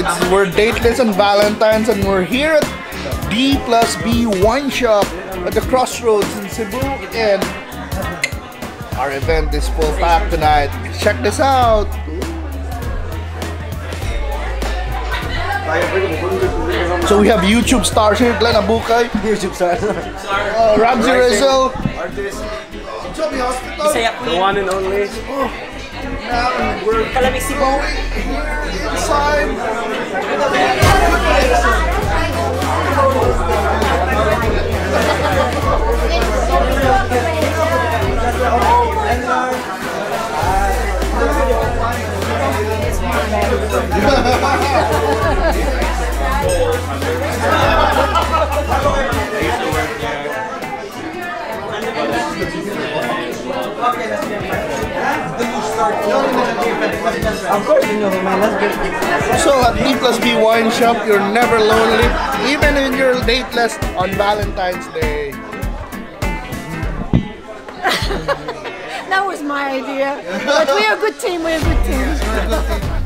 we're Dateless on Valentines, and we're here at D+B Wine Shop at the Crossroads in Cebu, and our event is full packed tonight. Check this out. So we have YouTube stars here, Glenn Abukay, YouTube stars, Ramsey Rizal, artist, The one and only. now we're Kalamig Cebu. here inside. of course, you know my husband. So at D+B Wine Shop, you're never lonely, even when you're dateless on Valentine's Day. That was my idea. But we're a good team, we're a good team.